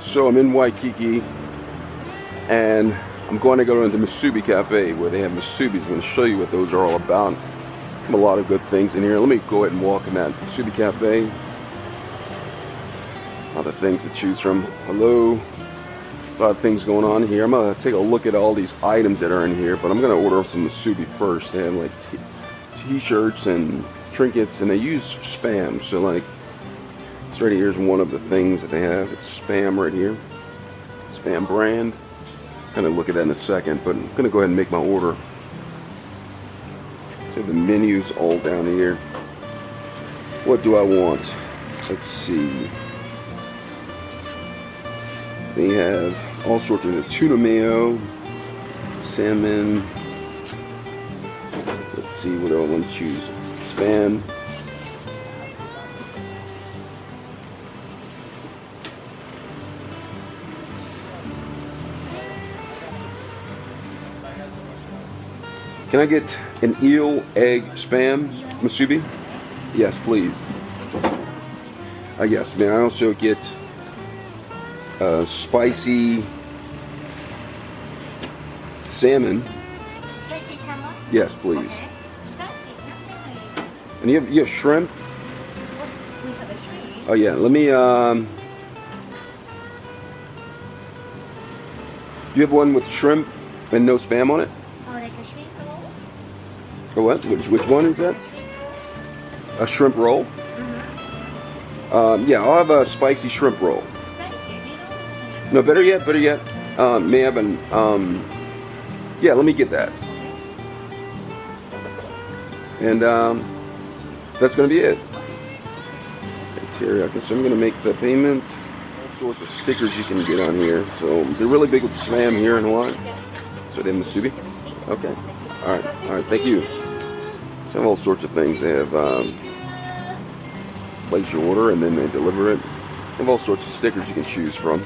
So I'm in Waikiki, and I'm going to go into Musubi Cafe where they have Musubis. I'm going to show you what those are all about. A lot of good things in here. Let me go ahead and walk in that Musubi Cafe. Other things to choose from. Hello. A lot of things going on here. I'm going to take a look at all these items that are in here, but I'm going to order some Musubi first. They have like t-shirts and trinkets, and they use Spam. So like, this right here is one of the things that they have. It's Spam right here. Spam brand. I'm going to look at that in a second, but I'm going to go ahead and make my order. So the menu's all down here. What do I want? Let's see. They have all sorts of tuna mayo, salmon. Let's see what I want to choose. Spam. Can I get an eel egg spam musubi? Yes, please. Yes, may I also get spicy salmon? Spicy salmon? Yes, please. Okay. Spicy salmon. And you have shrimp? We have a shrimp. Oh yeah, let me you have one with shrimp and no spam on it? Oh, like a shrimp roll? Oh what? Which one is that? A shrimp roll? Mm-hmm. Yeah, I'll have a spicy shrimp roll. No, better yet, may I have an, yeah, let me get that. And, that's going to be it. Teriyaki, so I'm going to make the payment. All sorts of stickers you can get on here. So, they're really big with Spam here in Hawaii. So, they have Musubi? Okay. Alright, thank you. So, they have all sorts of things. They have, place your order and then they deliver it. They have all sorts of stickers you can choose from.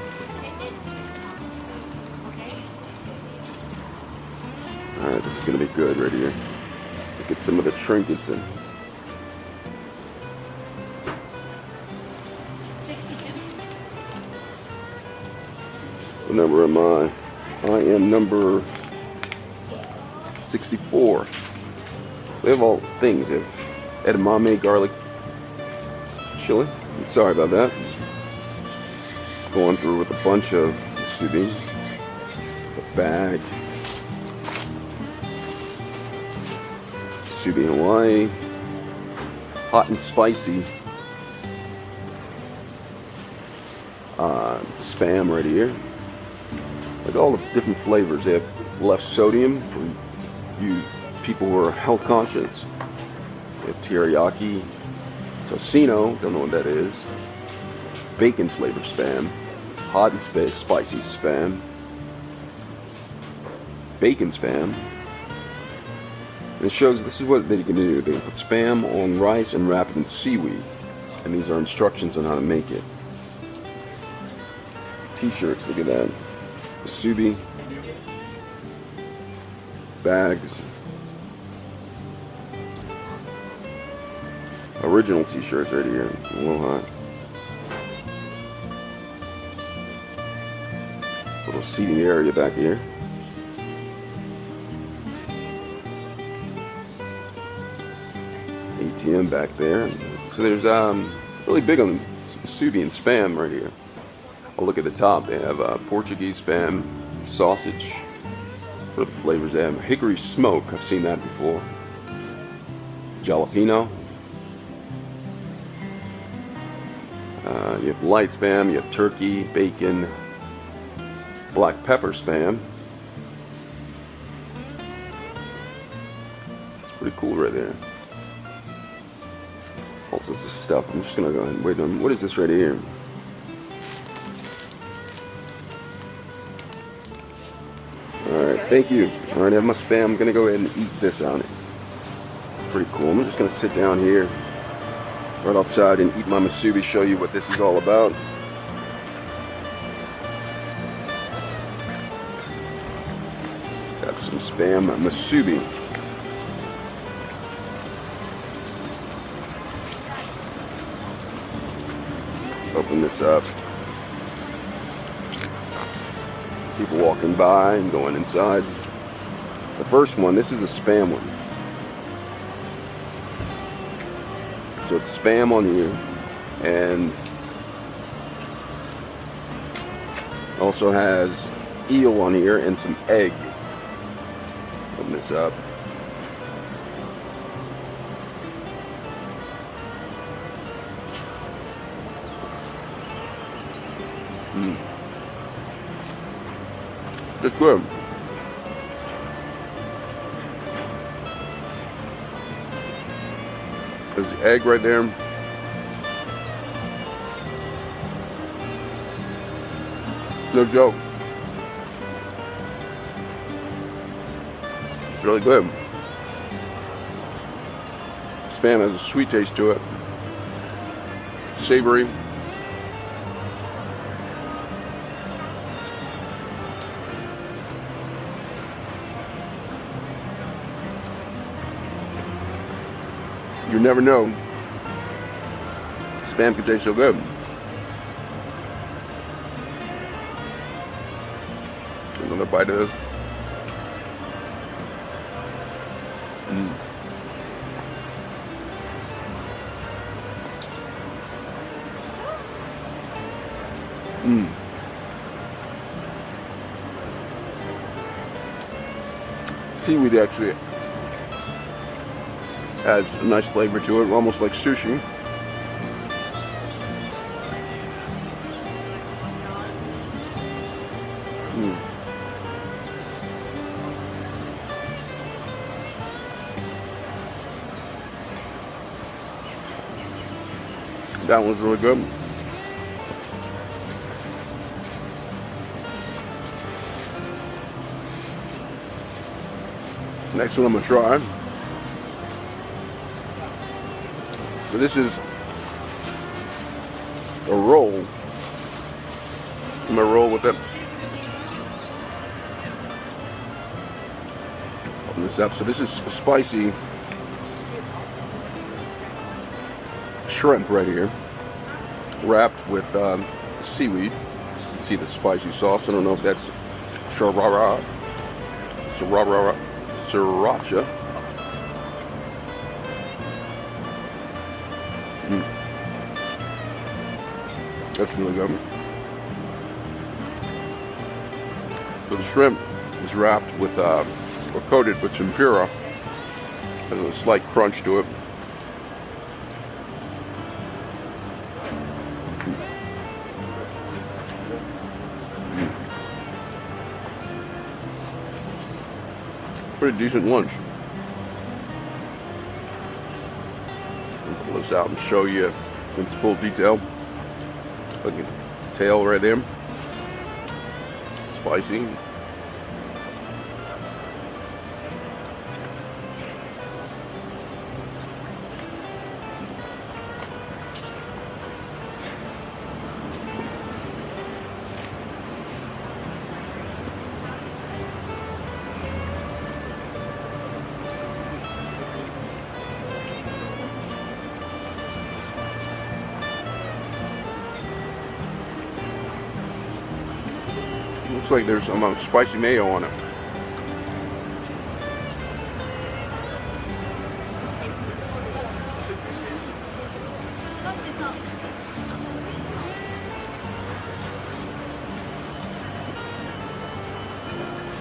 Alright, this is going to be good right here. Look at some of the trinkets in. 62. What number am I? I am number 64. They have all things. They have edamame, garlic, chili. Sorry about that. Going through with a bunch of musubi. A bag. Musubi Hawaii, hot and spicy spam right here. Like all the different flavors. They have less sodium for you people who are health conscious. They have teriyaki, tocino, don't know what that is. Bacon flavored spam, hot and spicy spam, bacon spam. It shows this is what they can do. They put spam on rice and wrap it in seaweed. And these are instructions on how to make it. T-shirts, look at that. Musubi. Bags. Original t-shirts right here. Aloha. Little seating area back here. ATM back there. So there's really big on musubi and spam right here. I'll look at the top. They have Portuguese spam, sausage. What are the flavors they have? Hickory smoke. I've seen that before. Jalapeno. You have light spam. You have turkey, bacon, black pepper spam. It's pretty cool right there. All sorts of stuff. I'm just gonna go ahead and wait on. What is this right here? Alright, thank you. Alright, I have my spam. I'm gonna go ahead and eat this on it. It's pretty cool. I'm just gonna sit down here right outside and eat my musubi, show you what this is all about. Got some spam musubi. Open this up. People walking by and going inside. The first one, this is the Spam one. So it's Spam on here, and also has eel on here and some egg. Open this up. It's good. There's the egg right there. No joke. It's really good. Spam has a sweet taste to it. Savory. You never know. Spam can taste so good. Another bite of this. Seaweed actually adds a nice flavor to it, almost like sushi. That one's really good. Next one I'm gonna try. So this is a roll. I'm gonna roll with it. Open this up. So this is spicy shrimp right here, wrapped with seaweed. You can see the spicy sauce. I don't know if that's sriracha. That's really good. So the shrimp is wrapped with, or coated with tempura. Has a slight crunch to it. Pretty decent lunch. I'll pull this out and show you in full detail. Look at the tail right there. Spicy. Looks like there's some spicy mayo on it.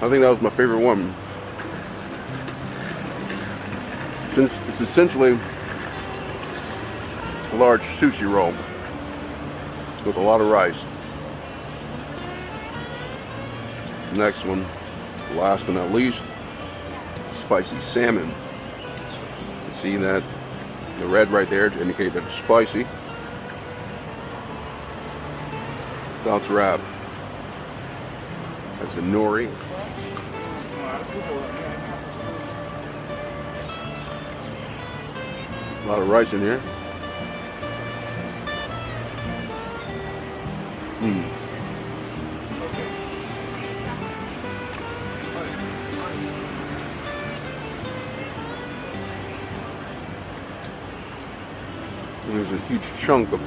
I think that was my favorite one. Since it's essentially a large sushi roll with a lot of rice. Next one, last but not least, spicy salmon. You see that? The red right there to indicate that it's spicy. Bounce wrap. That's a nori. A lot of rice in here. And there's a huge chunk of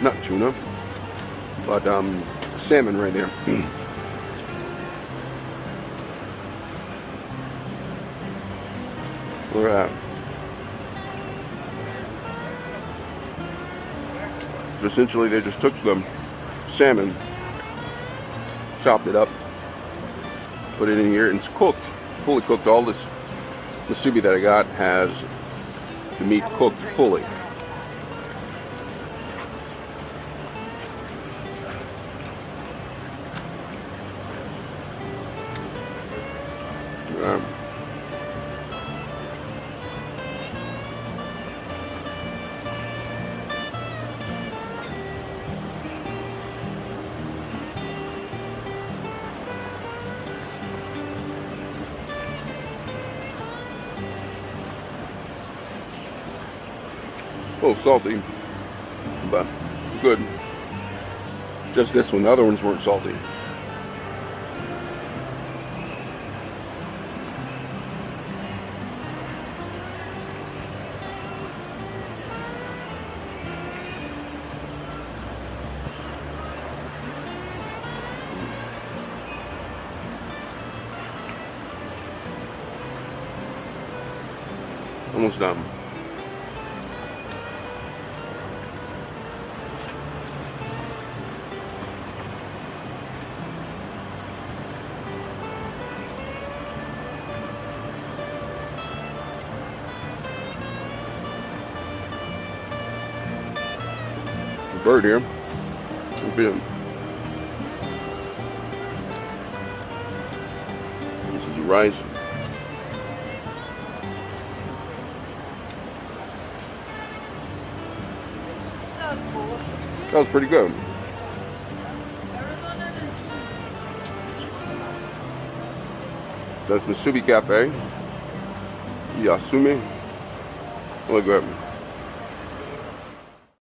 not tuna, but salmon right there. Look at that. So essentially, they just took the salmon, chopped it up, put it in here, and it's cooked, fully cooked. All this musubi that I got has the meat cooked fully. A little salty, but good. Just this one. The other ones weren't salty. Almost done. Bird here. This is the rice. That was pretty good. That's Musubi Cafe. Yasumi. Look good.